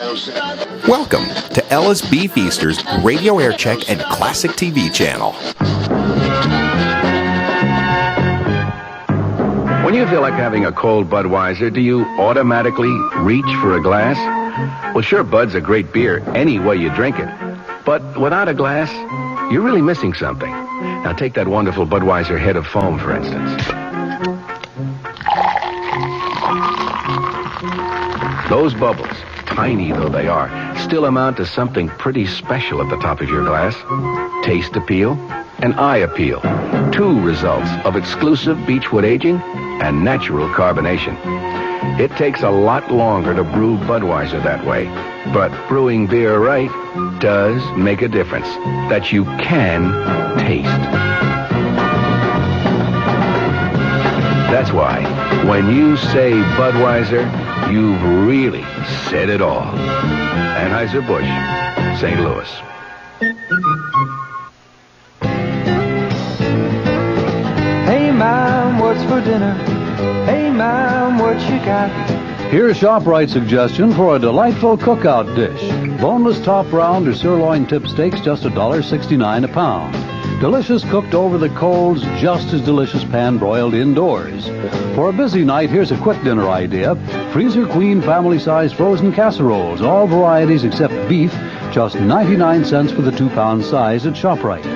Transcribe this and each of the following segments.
Welcome to Ella's Beef Easter's Radio Aircheck and Classic TV channel. When you feel like having a cold Budweiser, do you automatically reach for a glass? Well, sure, Bud's a great beer any way you drink it. But without a glass, you're really missing something. Now take that wonderful Budweiser head of foam, for instance. Those bubbles, tiny though they are, still amount to something pretty special at the top of your glass. Taste appeal and eye appeal. Two results of exclusive beechwood aging and natural carbonation. It takes a lot longer to brew Budweiser that way, but brewing beer right does make a difference that you can taste. That's why when you say Budweiser, you've really said it all. Anheuser-Busch, St. Louis. Hey, Mom, what's for dinner? Hey, Mom, what you got? Here's ShopRite's suggestion for a delightful cookout dish. Boneless top round or sirloin tip steaks, just $1.69 a pound. Delicious cooked over the coals, just as delicious pan-broiled indoors. For a busy night, here's a quick dinner idea. Freezer Queen family-size frozen casseroles, all varieties except beef, just 99 cents for the 2-pound size at ShopRite.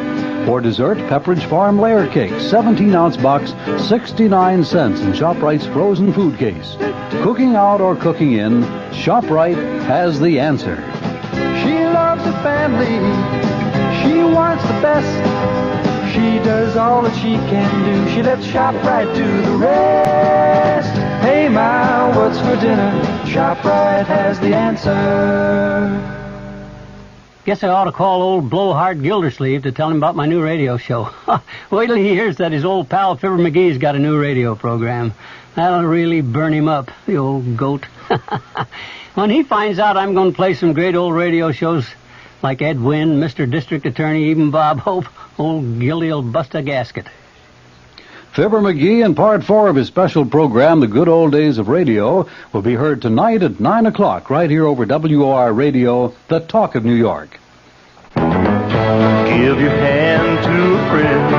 For dessert, Pepperidge Farm layer cake, 17-ounce box, 69 cents in ShopRite's frozen food case. Cooking out or cooking in, ShopRite has the answer. She loves the family. She wants the best. She does all that she can do. She lets ShopRite do the rest. Hey, Ma, what's for dinner? ShopRite has the answer. Guess I ought to call old Blowhard Gildersleeve to tell him about my new radio show. Wait till he hears that his old pal Fibber McGee's got a new radio program. That'll really burn him up, the old goat. When he finds out I'm going to play some great old radio shows like Ed Wynn, Mr. District Attorney, even Bob Hope, old Gildy'll bust a gasket. Fibber McGee and part 4 of his special program, The Good Old Days of Radio, will be heard tonight at 9 o'clock right here over WOR Radio, the talk of New York. Give your hand to a friend.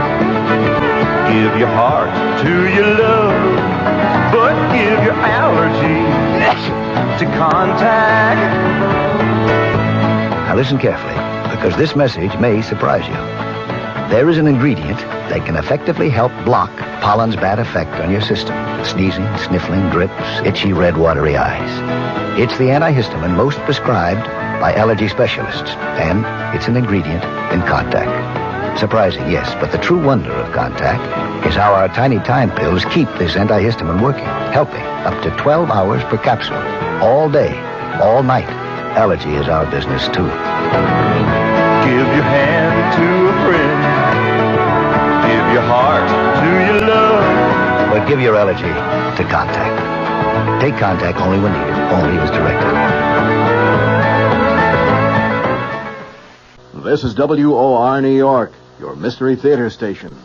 Give your heart to your love. But give your allergy to contact. Now listen carefully, because this message may surprise you. There is an ingredient that can effectively help block pollen's bad effect on your system. Sneezing, sniffling, drips, itchy, red, watery eyes. It's the antihistamine most prescribed by allergy specialists, and it's an ingredient in Contact. Surprising, yes, but the true wonder of Contact is how our tiny time pills keep this antihistamine working, helping up to 12 hours per capsule, all day, all night. Allergy is our business, too. Give your hand to a friend. Give your heart to your love. But give your allergy to Contact. Take Contact only when needed, only as directed. This is WOR New York, your Mystery Theater station.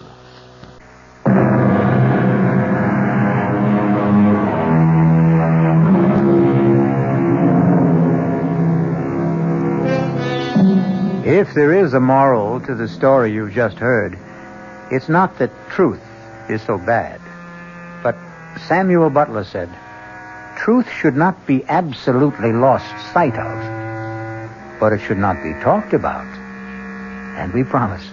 If there is a moral to the story you've just heard, it's not that truth is so bad. But Samuel Butler said, truth should not be absolutely lost sight of, but it should not be talked about. And we promise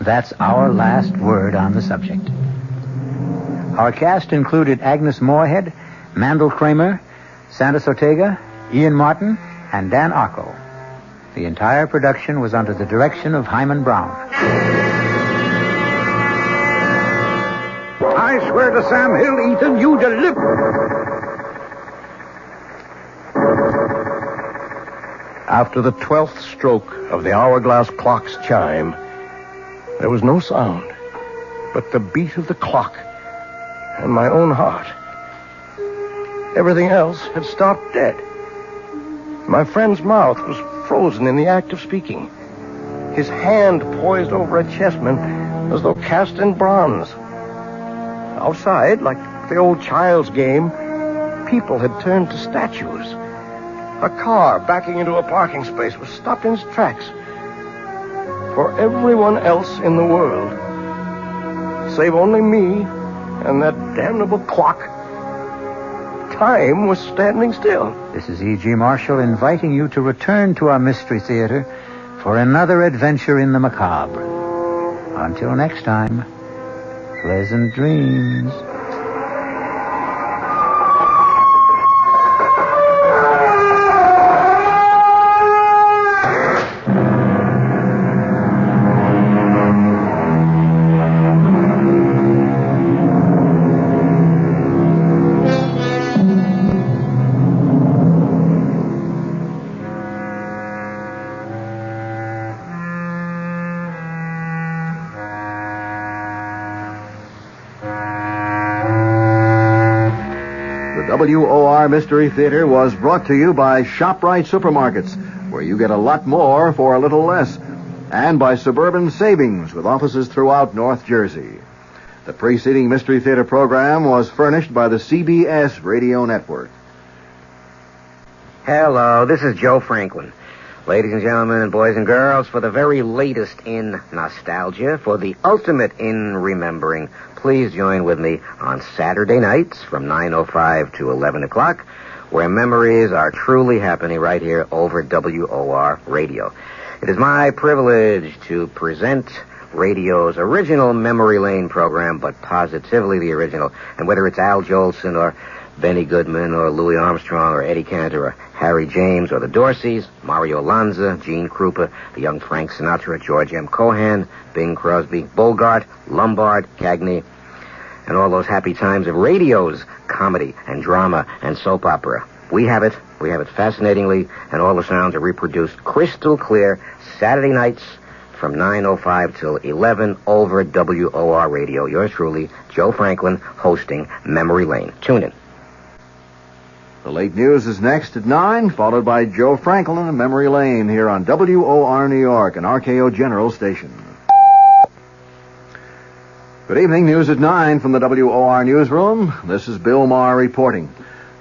that's our last word on the subject. Our cast included Agnes Moorehead, Mandel Kramer, Sandus Ortega, Ian Martin, and Dan Arco. The entire production was under the direction of Hyman Brown. I swear to Sam Hill, Ethan, you deliver. After the 12th stroke of the hourglass clock's chime, there was no sound but the beat of the clock and my own heart. Everything else had stopped dead. My friend's mouth was frozen in the act of speaking. His hand poised over a chessman as though cast in bronze. Outside, like the old child's game, people had turned to statues. A car backing into a parking space was stopped in its tracks. For everyone else in the world, save only me and that damnable clock, time was standing still. This is E.G. Marshall inviting you to return to our Mystery Theater for another adventure in the macabre. Until next time, pleasant dreams. WOR Mystery Theater was brought to you by ShopRite Supermarkets, where you get a lot more for a little less, and by Suburban Savings, with offices throughout North Jersey. The preceding Mystery Theater program was furnished by the CBS Radio Network. Hello, this is Joe Franklin. Ladies and gentlemen and boys and girls, for the very latest in nostalgia, for the ultimate in remembering, please join with me on Saturday nights from 9:05 to 11 o'clock, where memories are truly happening right here over WOR Radio. It is my privilege to present radio's original Memory Lane program, but positively the original. And whether it's Al Jolson or Benny Goodman or Louis Armstrong or Eddie Cantor or Harry James or the Dorseys, Mario Lanza, Gene Krupa, the young Frank Sinatra, George M. Cohan, Bing Crosby, Bogart, Lombard, Cagney, and all those happy times of radio's comedy and drama and soap opera. We have it fascinatingly, and all the sounds are reproduced crystal clear Saturday nights from 9:05 till 11 over WOR Radio. Yours truly, Joe Franklin, hosting Memory Lane. Tune in. The late news is next at 9, followed by Joe Franklin and Memory Lane here on WOR New York, an RKO General station. Good evening. News at 9 from the WOR newsroom. This is Bill Maher reporting.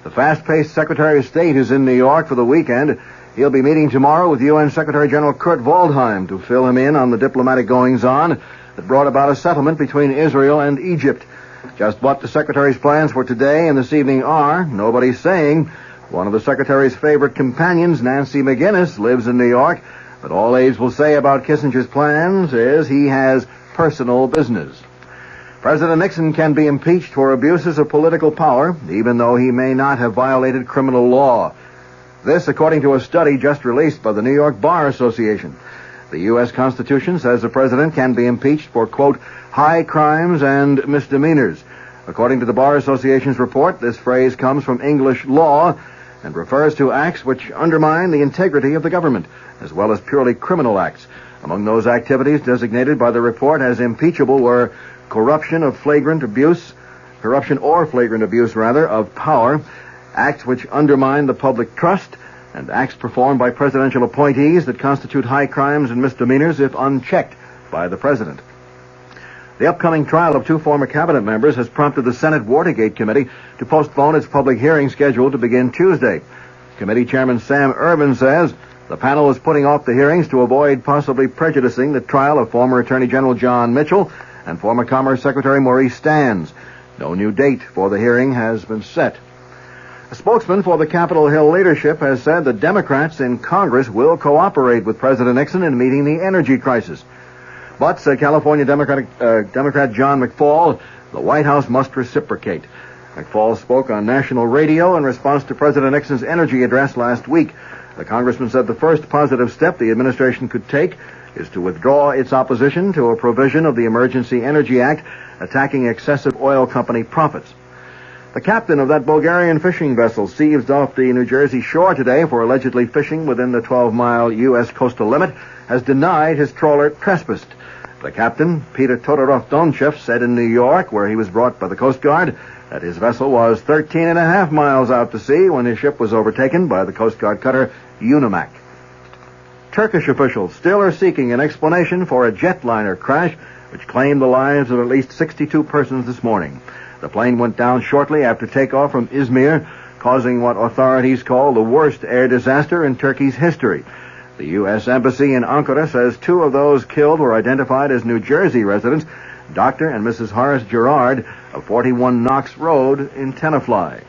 The fast-paced Secretary of State is in New York for the weekend. He'll be meeting tomorrow with UN Secretary General Kurt Waldheim to fill him in on the diplomatic goings-on that brought about a settlement between Israel and Egypt. Just what the Secretary's plans for today and this evening are, nobody's saying. One of the Secretary's favorite companions, Nancy McGinnis, lives in New York, but all aides will say about Kissinger's plans is he has personal business. President Nixon can be impeached for abuses of political power, even though he may not have violated criminal law. This, according to a study just released by the New York Bar Association. The U.S. Constitution says the president can be impeached for, quote, high crimes and misdemeanors. According to the Bar Association's report, this phrase comes from English law and refers to acts which undermine the integrity of the government, as well as purely criminal acts. Among those activities designated by the report as impeachable were corruption or flagrant abuse of power, acts which undermine the public trust, and acts performed by presidential appointees that constitute high crimes and misdemeanors if unchecked by the president. The upcoming trial of two former cabinet members has prompted the Senate Watergate Committee to postpone its public hearing scheduled to begin Tuesday. Committee Chairman Sam Ervin says the panel is putting off the hearings to avoid possibly prejudicing the trial of former Attorney General John Mitchell and former Commerce Secretary Maurice Stans. No new date for the hearing has been set. A spokesman for the Capitol Hill leadership has said the Democrats in Congress will cooperate with President Nixon in meeting the energy crisis. But, said California Democrat John McFaul, the White House must reciprocate. McFaul spoke on national radio in response to President Nixon's energy address last week. The congressman said the first positive step the administration could take is to withdraw its opposition to a provision of the Emergency Energy Act attacking excessive oil company profits. The captain of that Bulgarian fishing vessel seized off the New Jersey shore today for allegedly fishing within the 12-mile U.S. coastal limit has denied his trawler trespassed. The captain, Peter Todorov-Donchev, said in New York, where he was brought by the Coast Guard, that his vessel was 13.5 miles out to sea when his ship was overtaken by the Coast Guard cutter Unimak. Turkish officials still are seeking an explanation for a jetliner crash which claimed the lives of at least 62 persons this morning. The plane went down shortly after takeoff from Izmir causing what authorities call the worst air disaster in Turkey's history. The U.S. Embassy in Ankara says 2 of those killed were identified as New Jersey residents, Dr. and Mrs. Horace Gerard of 41 Knox Road in Tenafly.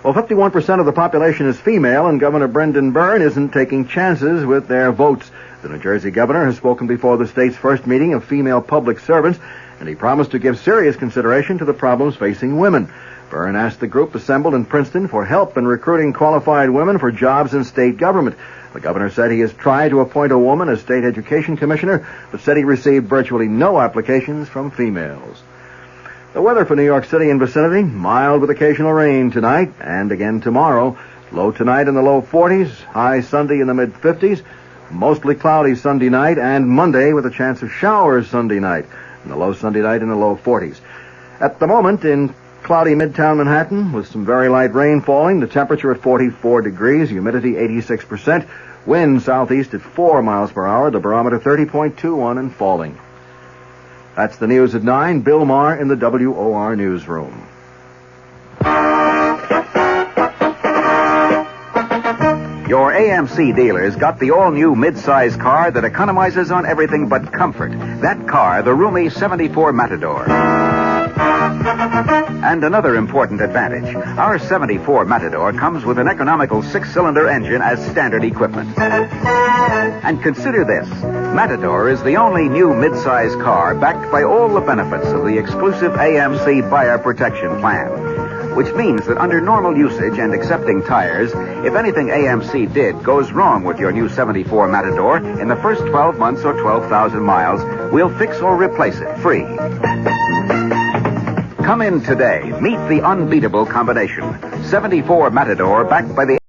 Well, 51% of the population is female, and Governor Brendan Byrne isn't taking chances with their votes. The New Jersey governor has spoken before the state's first meeting of female public servants, and he promised to give serious consideration to the problems facing women. Byrne asked the group assembled in Princeton for help in recruiting qualified women for jobs in state government. The governor said he has tried to appoint a woman as state education commissioner, but said he received virtually no applications from females. The weather for New York City and vicinity, mild with occasional rain tonight and again tomorrow. Low tonight in the low 40s, high Sunday in the mid-50s, mostly cloudy Sunday night and Monday with a chance of showers Sunday night, and the low Sunday night in the low 40s. At the moment in cloudy Midtown Manhattan with some very light rain falling, the temperature at 44 degrees, humidity 86%, wind southeast at 4 miles per hour, the barometer 30.21 and falling. That's the news at 9. Bill Maher in the WOR newsroom. Your AMC dealers got the all-new mid-size car that economizes on everything but comfort. That car, the roomy 74 Matador. And another important advantage. Our 74 Matador comes with an economical 6-cylinder engine as standard equipment. And consider this. Matador is the only new mid-size car backed by all the benefits of the exclusive AMC Buyer Protection Plan, which means that under normal usage and accepting tires, if anything AMC did goes wrong with your new 74 Matador, in the first 12 months or 12,000 miles, we'll fix or replace it free. Come in today. Meet the unbeatable combination. 74 Matador backed by the